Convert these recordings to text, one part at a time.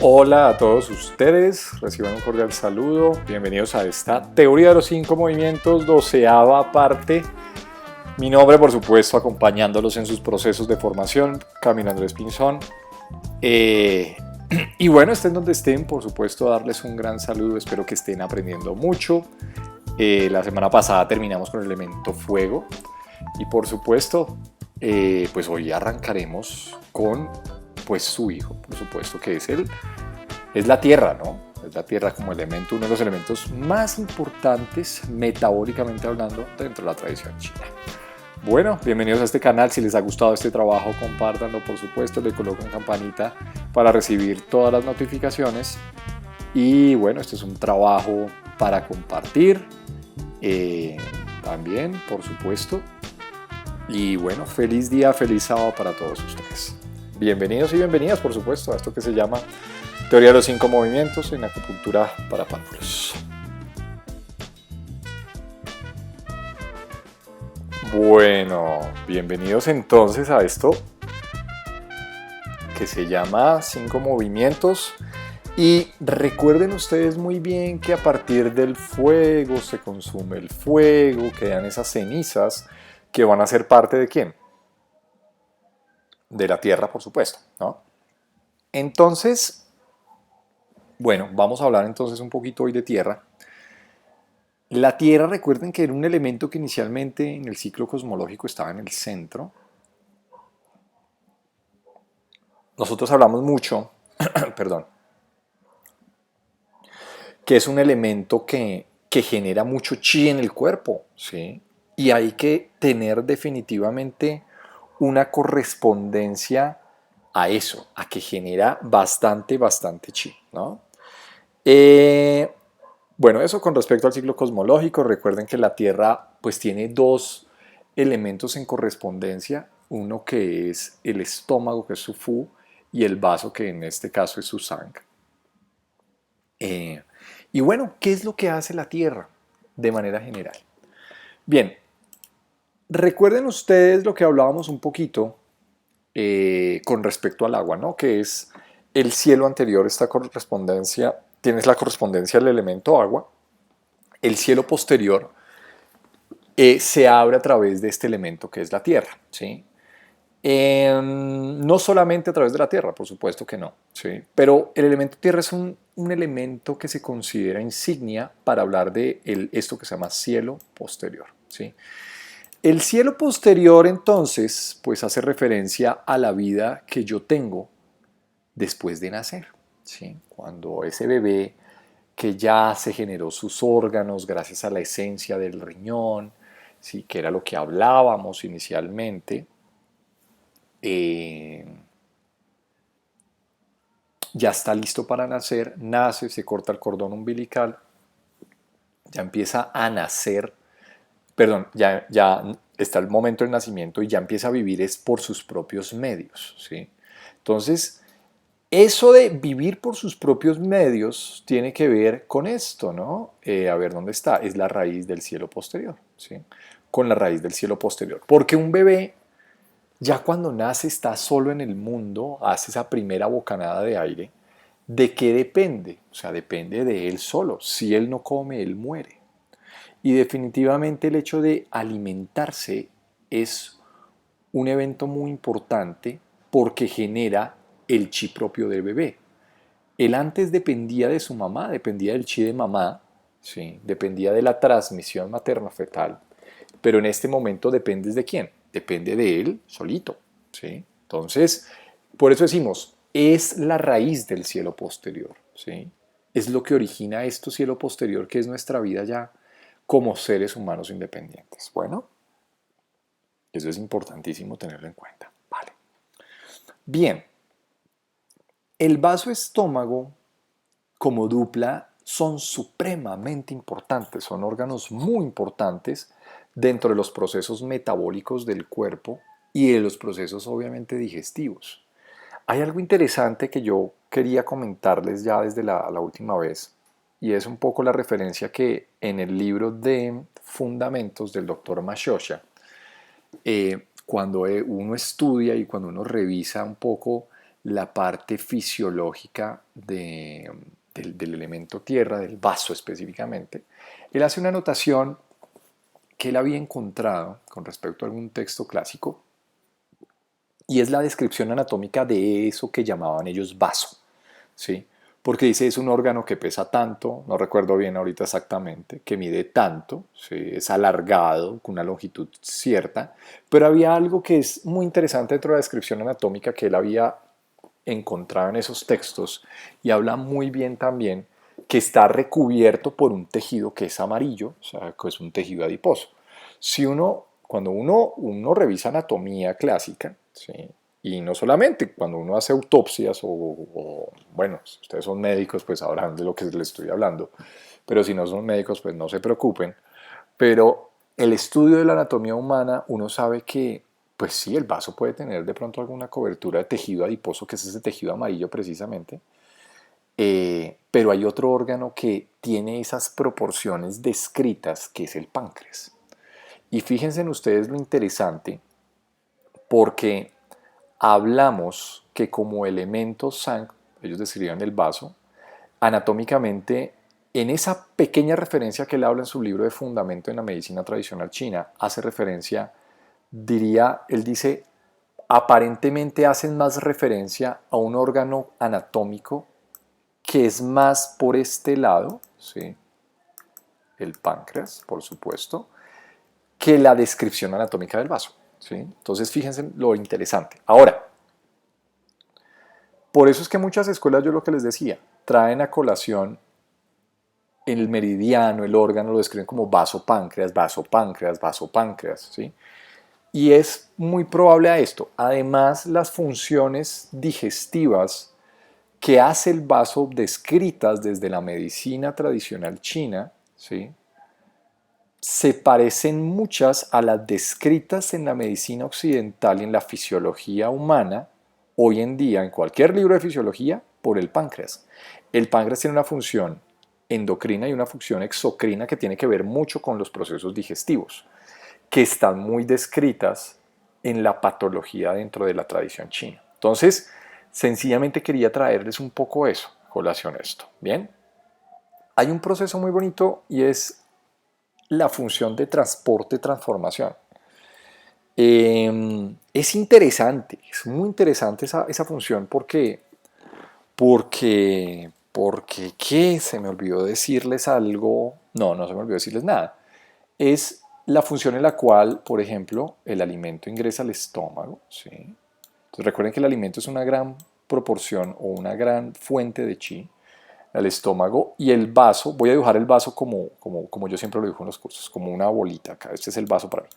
Hola a todos ustedes, reciban un cordial saludo, bienvenidos a esta teoría de los 5 movimientos, 12ª parte. Mi nombre, por supuesto, acompañándolos en sus procesos de formación, Camilo Andrés Pinzón. Y bueno, estén donde estén, por supuesto, darles un gran saludo, espero que estén aprendiendo mucho. La semana pasada terminamos con el elemento fuego y por supuesto, pues hoy arrancaremos con pues su hijo, por supuesto, que es la tierra, ¿no? Es la tierra como elemento, uno de los elementos más importantes metabólicamente hablando dentro de la tradición china. Bueno, bienvenidos a este canal. Si les ha gustado este trabajo, compártanlo, por supuesto, le colocan campanita para recibir todas las notificaciones. Y bueno, este es un trabajo para compartir también, por supuesto. Y bueno, feliz día, feliz sábado para todos ustedes. Bienvenidos y bienvenidas, por supuesto, a esto que se llama Teoría de los 5 movimientos en acupuntura para párvulos. Bueno, bienvenidos entonces a esto que se llama 5 movimientos. Y recuerden ustedes muy bien que a partir del fuego se consume el fuego, quedan esas cenizas que van a ser parte de ¿quién? De la tierra, por supuesto, ¿no? Entonces, bueno, vamos a hablar entonces un poquito hoy de tierra. La tierra, recuerden que era un elemento que inicialmente en el ciclo cosmológico estaba en el centro. Nosotros hablamos mucho, perdón, que es un elemento que genera mucho chi en el cuerpo, ¿sí? Y hay que tener definitivamente una correspondencia a eso, a que genera bastante chi, ¿no? Bueno, eso con respecto al ciclo cosmológico. Recuerden que la Tierra pues tiene dos elementos en correspondencia, uno que es el estómago, que es su fu, y el vaso, que en este caso es su sang. Y bueno, ¿qué es lo que hace la Tierra de manera general? Bien, recuerden ustedes lo que hablábamos un poquito con respecto al agua, ¿no? Que es el cielo anterior, esta correspondencia, tienes la correspondencia al elemento agua, el cielo posterior se abre a través de este elemento que es la tierra, ¿sí? No solamente a través de la tierra, por supuesto que no, ¿sí? Pero el elemento tierra es un elemento que se considera insignia para hablar de esto que se llama cielo posterior, ¿sí? El cielo posterior entonces pues hace referencia a la vida que yo tengo después de nacer, ¿sí? Cuando ese bebé que ya se generó sus órganos gracias a la esencia del riñón, ¿sí? Que era lo que hablábamos inicialmente, eh, ya está listo para nacer, nace, se corta el cordón umbilical, ya empieza a nacer, perdón, ya está el momento del nacimiento y ya empieza a vivir es por sus propios medios, ¿sí? Entonces, eso de vivir por sus propios medios tiene que ver con esto, ¿no? A ver, ¿dónde está? Es la raíz del cielo posterior, ¿sí? Con la raíz del cielo posterior. Porque un bebé, ya cuando nace, está solo en el mundo, hace esa primera bocanada de aire. ¿De qué depende? O sea, depende de él solo. Si él no come, él muere. Y definitivamente el hecho de alimentarse es un evento muy importante porque genera el chi propio del bebé. Él antes dependía de su mamá, dependía del chi de mamá, ¿sí? Dependía de la transmisión materno-fetal, pero en este momento dependes de quién, depende de él solito, ¿sí? Entonces, por eso decimos, es la raíz del cielo posterior, ¿sí? Es lo que origina esto cielo posterior, que es nuestra vida ya como seres humanos independientes. Bueno, eso es importantísimo tenerlo en cuenta. Vale. Bien, el vaso estómago como dupla son supremamente importantes, son órganos muy importantes dentro de los procesos metabólicos del cuerpo y de los procesos obviamente digestivos. Hay algo interesante que yo quería comentarles ya desde la última vez y es un poco la referencia que en el libro de Fundamentos del doctor Mashosha, cuando uno estudia y cuando uno revisa un poco la parte fisiológica del elemento tierra, del vaso específicamente, él hace una anotación que él había encontrado con respecto a algún texto clásico, y es la descripción anatómica de eso que llamaban ellos vaso, ¿sí? Porque dice es un órgano que pesa tanto, no recuerdo bien ahorita exactamente, que mide tanto, ¿sí? Es alargado, con una longitud cierta, pero había algo que es muy interesante dentro de la descripción anatómica que él había encontrado en esos textos, y habla muy bien también que está recubierto por un tejido que es amarillo, o sea, que es un tejido adiposo. Cuando uno revisa anatomía clásica, ¿sí? Y no solamente cuando uno hace autopsias bueno, si ustedes son médicos, pues sabrán de lo que les estoy hablando, pero si no son médicos, pues no se preocupen. Pero el estudio de la anatomía humana, uno sabe que, pues sí, el vaso puede tener de pronto alguna cobertura de tejido adiposo, que es ese tejido amarillo precisamente, pero hay otro órgano que tiene esas proporciones descritas, que es el páncreas. Y fíjense en ustedes lo interesante, porque hablamos que como elemento sang, ellos describían el vaso, anatómicamente, en esa pequeña referencia que él habla en su libro de Fundamento en la Medicina Tradicional China, hace referencia, él dice, aparentemente hacen más referencia a un órgano anatómico que es más por este lado, ¿sí? El páncreas, por supuesto, que la descripción anatómica del vaso, ¿sí? Entonces fíjense lo interesante. Ahora, por eso es que muchas escuelas, yo lo que les decía, traen a colación el meridiano, el órgano, lo describen como vaso-páncreas, vaso-páncreas, vaso-páncreas, ¿sí? Y es muy probable a esto. Además, las funciones digestivas que hace el vaso descritas desde la medicina tradicional china, ¿sí? Se parecen muchas a las descritas en la medicina occidental y en la fisiología humana, hoy en día, en cualquier libro de fisiología, por el páncreas. El páncreas tiene una función endocrina y una función exocrina que tiene que ver mucho con los procesos digestivos, que están muy descritas en la patología dentro de la tradición china. Entonces, sencillamente quería traerles un poco eso, colación esto. Bien, hay un proceso muy bonito y es la función de transporte-transformación. Es interesante, es muy interesante esa función porque, ¿qué? Se me olvidó decirles algo, no se me olvidó decirles nada. Es la función en la cual, por ejemplo, el alimento ingresa al estómago, ¿sí? Entonces recuerden que el alimento es una gran proporción o una gran fuente de chi al estómago, y el vaso, voy a dibujar el vaso como yo siempre lo dibujo en los cursos, como una bolita acá, este es el vaso para mí.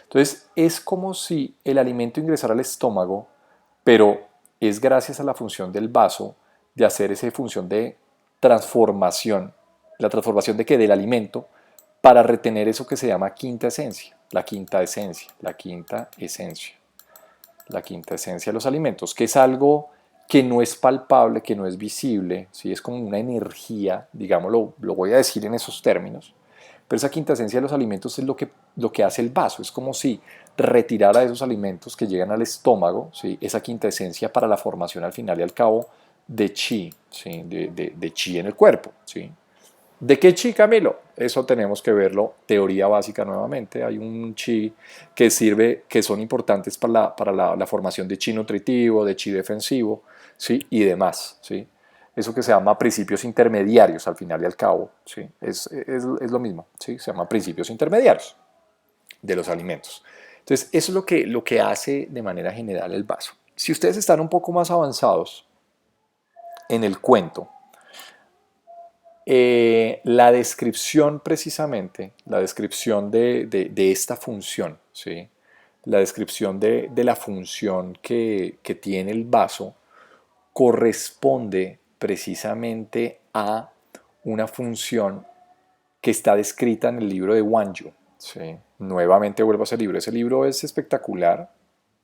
Entonces es como si el alimento ingresara al estómago, pero es gracias a la función del vaso de hacer esa función de transformación, la transformación de que del alimento para retener eso que se llama quinta esencia, la quinta esencia, la quinta esencia, la quinta esencia de los alimentos, que es algo que no es palpable, que no es visible, ¿sí? Es como una energía, digámoslo, lo voy a decir en esos términos, pero esa quinta esencia de los alimentos es lo que hace el vaso, es como si retirara esos alimentos que llegan al estómago, ¿sí? Esa quinta esencia para la formación al final y al cabo de chi, ¿sí? de chi en el cuerpo, ¿sí? ¿De qué chi, Camilo? Eso tenemos que verlo, teoría básica nuevamente. Hay un chi que sirve, que son importantes para la formación de chi nutritivo, de chi defensivo, ¿sí? Y demás, ¿sí? Eso que se llama principios intermediarios al final y al cabo, ¿sí? Es lo mismo, ¿sí? Se llama principios intermediarios de los alimentos. Entonces, eso es lo que hace de manera general el vaso. Si ustedes están un poco más avanzados en el cuento, la descripción precisamente, la descripción de esta función, ¿sí? La descripción de la función que tiene el vaso corresponde precisamente a una función que está descrita en el libro de Wanyu, ¿sí? Nuevamente vuelvo a ese libro es espectacular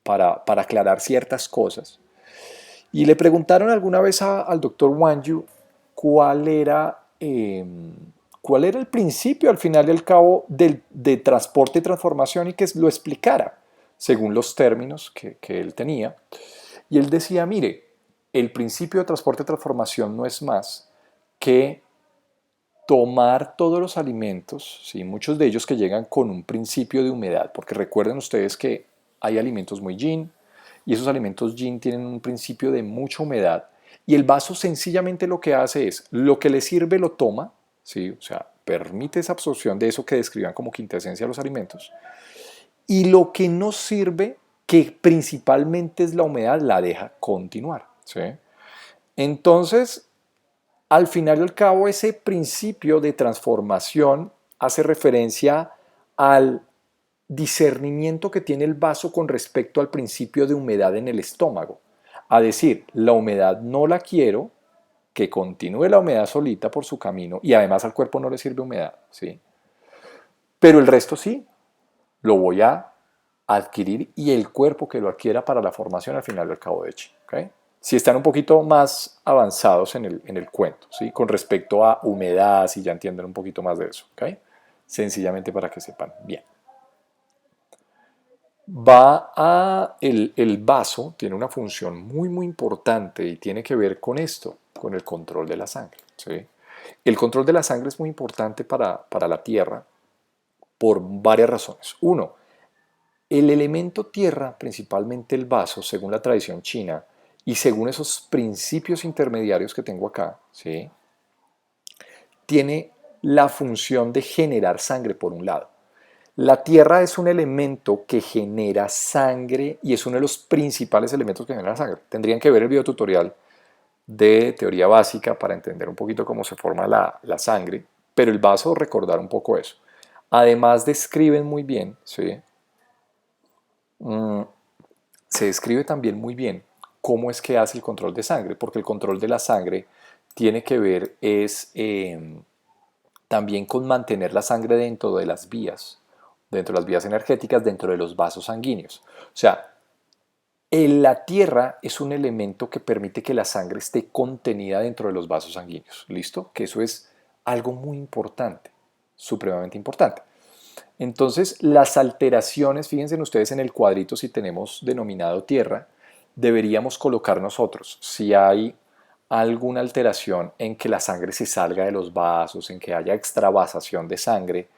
para aclarar ciertas cosas. Y le preguntaron alguna vez al doctor Wanyu cuál era, cuál era el principio al final y al cabo de transporte y transformación, y que lo explicara según los términos que él tenía. Y él decía, mire, el principio de transporte-transformación no es más que tomar todos los alimentos, ¿sí? Muchos de ellos que llegan con un principio de humedad, porque recuerden ustedes que hay alimentos muy yin y esos alimentos yin tienen un principio de mucha humedad y el vaso sencillamente lo que hace es, lo que le sirve lo toma, ¿sí? O sea, permite esa absorción de eso que describan como quintesencia de los alimentos y lo que no sirve, que principalmente es la humedad, la deja continuar, ¿sí? Entonces, al final y al cabo, ese principio de transformación hace referencia al discernimiento que tiene el vaso con respecto al principio de humedad en el estómago. A decir, la humedad no la quiero, que continúe la humedad solita por su camino y además al cuerpo no le sirve humedad, ¿sí? Pero el resto sí, lo voy a adquirir y el cuerpo que lo adquiera para la formación al final del cabo de chi. ¿Okay? Si están un poquito más avanzados en el cuento, ¿sí? Con respecto a humedad, si ya entienden un poquito más de eso. ¿Okay? Sencillamente para que sepan bien. El vaso tiene una función muy importante y tiene que ver con esto, con el control de la sangre. ¿Sí? El control de la sangre es muy importante para la Tierra por varias razones. Uno, el elemento tierra, principalmente el vaso, según la tradición china y según esos principios intermediarios que tengo acá, ¿sí? Tiene la función de generar sangre por un lado. La tierra es un elemento que genera sangre y es uno de los principales elementos que genera sangre. Tendrían que ver el videotutorial de teoría básica para entender un poquito cómo se forma la sangre, pero el vaso recordar un poco eso. Además describen muy bien, ¿sí? Se describe también muy bien cómo es que hace el control de sangre, porque el control de la sangre tiene que ver también con mantener la sangre dentro de las vías energéticas, dentro de los vasos sanguíneos. O sea, la tierra es un elemento que permite que la sangre esté contenida dentro de los vasos sanguíneos. ¿Listo? Que eso es algo muy importante, supremamente importante. Entonces, las alteraciones, fíjense ustedes en el cuadrito si tenemos denominado tierra, deberíamos colocar nosotros si hay alguna alteración en que la sangre se salga de los vasos, en que haya extravasación de sangre,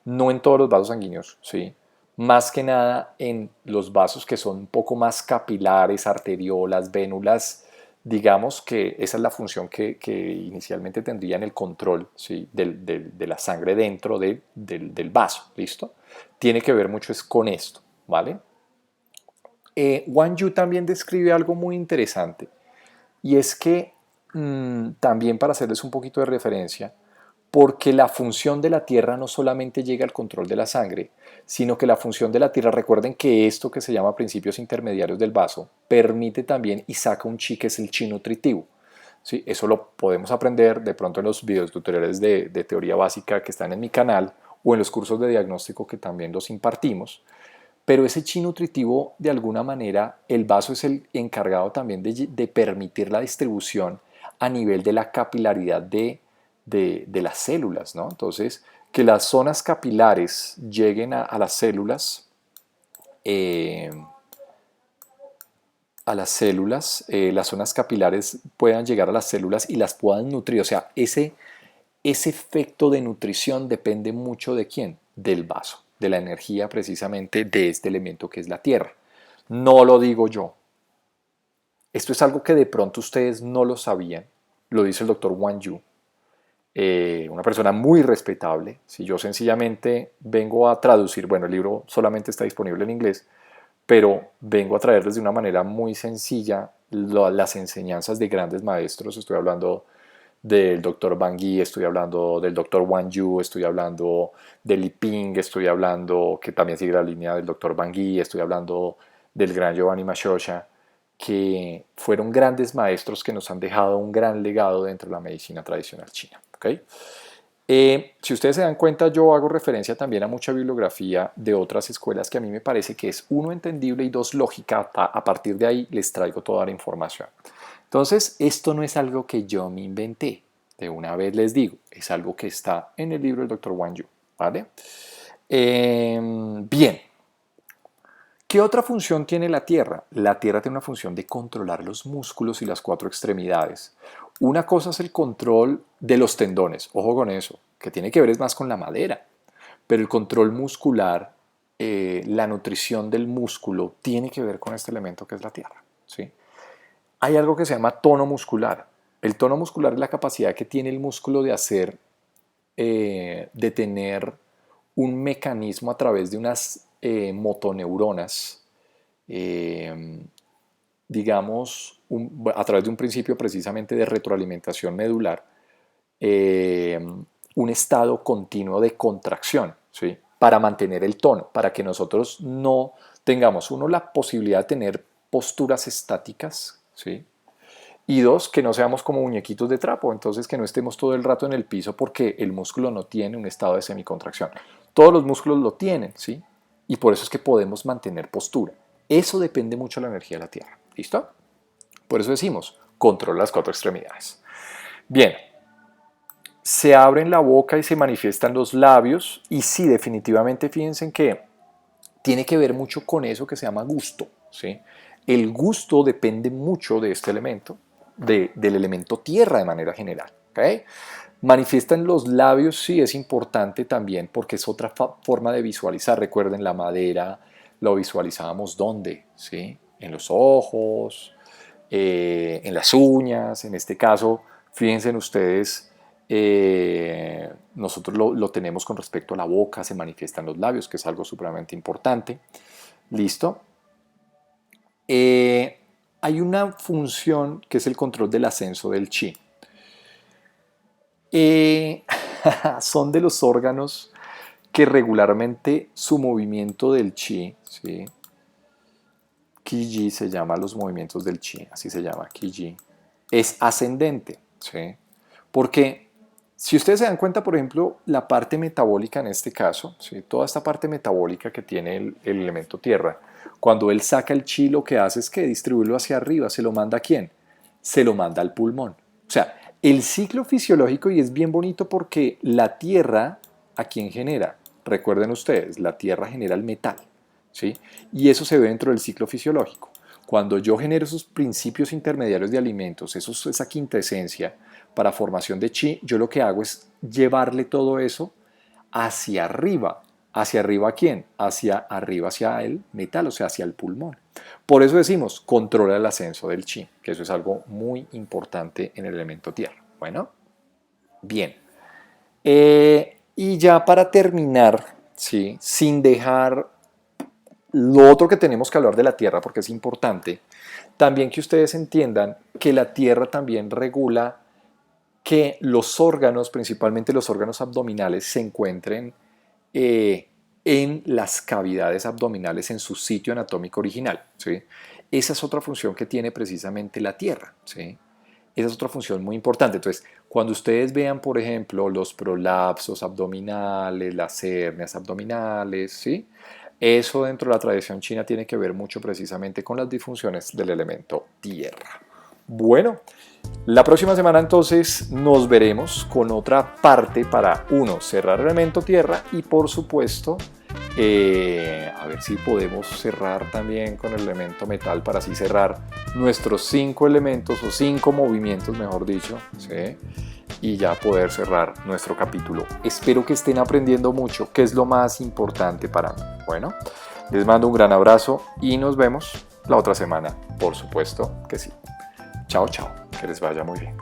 no en todos los vasos sanguíneos, ¿sí? Más que nada en los vasos que son un poco más capilares, arteriolas, vénulas, digamos que esa es la función que inicialmente tendrían el control, ¿sí? De la sangre dentro del vaso, ¿listo? Tiene que ver mucho es con esto, ¿vale? Wang Yu también describe algo muy interesante y es que también para hacerles un poquito de referencia, porque la función de la Tierra no solamente llega al control de la sangre, sino que la función de la Tierra, recuerden que esto que se llama principios intermediarios del vaso, permite también y saca un chi que es el chi nutritivo. ¿Sí? Eso lo podemos aprender de pronto en los videos tutoriales de teoría básica que están en mi canal o en los cursos de diagnóstico que también los impartimos. Pero ese chi nutritivo, de alguna manera, el vaso es el encargado también de permitir la distribución a nivel de la capilaridad de las células, ¿no? Entonces, que las zonas capilares lleguen eh, a las células, las zonas capilares puedan llegar a las células y las puedan nutrir. O sea, ese efecto de nutrición depende mucho de quién, del vaso, de la energía precisamente de este elemento que es la tierra. No lo digo yo. Esto es algo que de pronto ustedes no lo sabían, lo dice el doctor Wang Yu, una persona muy respetable. Si yo sencillamente vengo a traducir, bueno, el libro solamente está disponible en inglés, pero vengo a traerles de una manera muy sencilla las enseñanzas de grandes maestros. Estoy hablando del doctor Bangui, estoy hablando del doctor Wang Yu, estoy hablando de Li Ping, estoy hablando, que también sigue la línea del doctor Bangui, estoy hablando del gran Giovanni Mascioscia, que fueron grandes maestros que nos han dejado un gran legado dentro de la medicina tradicional china. ¿Okay? Si ustedes se dan cuenta, yo hago referencia también a mucha bibliografía de otras escuelas que a mí me parece que es, uno, entendible y dos, lógica. A partir de ahí les traigo toda la información. Entonces, esto no es algo que yo me inventé. De una vez les digo, es algo que está en el libro del Dr. Wang Yu. ¿Vale? Bien. ¿Qué otra función tiene la Tierra? La Tierra tiene una función de controlar los músculos y las 4 extremidades. Una cosa es el control de los tendones, ojo con eso, que tiene que ver es más con la madera, pero el control muscular, la nutrición del músculo, tiene que ver con este elemento que es la Tierra, ¿sí? Hay algo que se llama tono muscular. El tono muscular es la capacidad que tiene el músculo de hacer, de tener un mecanismo a través de unas motoneuronas, digamos, a través de un principio precisamente de retroalimentación medular, un estado continuo de contracción, ¿sí? Para mantener el tono, para que nosotros no tengamos, uno, la posibilidad de tener posturas estáticas, ¿sí? Y dos, que no seamos como muñequitos de trapo, entonces que no estemos todo el rato en el piso porque el músculo no tiene un estado de semicontracción. Todos los músculos lo tienen, ¿sí? Y por eso es que podemos mantener postura. Eso depende mucho de la energía de la Tierra. ¿Listo? Por eso decimos, controla las 4 extremidades. Bien, se abren la boca y se manifiestan los labios. Y sí, definitivamente fíjense en que tiene que ver mucho con eso que se llama gusto, ¿sí? El gusto depende mucho de este elemento, del elemento tierra de manera general, ¿ok? Manifiestan los labios, sí, es importante también porque es otra forma de visualizar. Recuerden, la madera lo visualizábamos ¿dónde? ¿Sí? En los ojos, en las uñas. En este caso, fíjense en ustedes, nosotros lo tenemos con respecto a la boca, se manifiestan los labios, que es algo supremamente importante. ¿Listo? Hay una función que es el control del ascenso del chi. Son de los órganos que regularmente su movimiento del chi, ¿sí? Qi se llama los movimientos del chi, así se llama, Qi, es ascendente, ¿sí? Porque si ustedes se dan cuenta, por ejemplo, la parte metabólica en este caso, ¿sí? Toda esta parte metabólica que tiene el elemento tierra, cuando él saca el chi, lo que hace es que distribuirlo hacia arriba. ¿Se lo manda a quién? Se lo manda al pulmón. O sea, el ciclo fisiológico, y es bien bonito porque la tierra, ¿a quién genera? Recuerden ustedes, la tierra genera el metal, ¿sí? Y eso se ve dentro del ciclo fisiológico. Cuando yo genero esos principios intermediarios de alimentos, esa quintesencia para formación de chi, yo lo que hago es llevarle todo eso hacia arriba. ¿Hacia arriba a quién? Hacia arriba, hacia el metal, o sea, hacia el pulmón. Por eso decimos, controla el ascenso del chi, que eso es algo muy importante en el elemento tierra. Bueno, bien. Y ya para terminar, ¿sí? Sin dejar lo otro que tenemos que hablar de la tierra, porque es importante, también que ustedes entiendan que la tierra también regula que los órganos, principalmente los órganos abdominales, se encuentren en las cavidades abdominales en su sitio anatómico original, ¿sí? Esa es otra función que tiene precisamente la tierra, ¿sí? Esa es otra función muy importante. Entonces, cuando ustedes vean, por ejemplo, los prolapsos abdominales, las hernias abdominales, ¿sí? Eso dentro de la tradición china tiene que ver mucho precisamente con las disfunciones del elemento tierra. Bueno, la próxima semana entonces nos veremos con otra parte para, uno, cerrar el elemento tierra y por supuesto, a ver si podemos cerrar también con el elemento metal para así cerrar nuestros 5 elementos o 5 movimientos, mejor dicho, ¿sí? Y ya poder cerrar nuestro capítulo. Espero que estén aprendiendo mucho, que es lo más importante para mí. Bueno, les mando un gran abrazo y nos vemos la otra semana, por supuesto que sí. Chao, chao, que les vaya muy bien.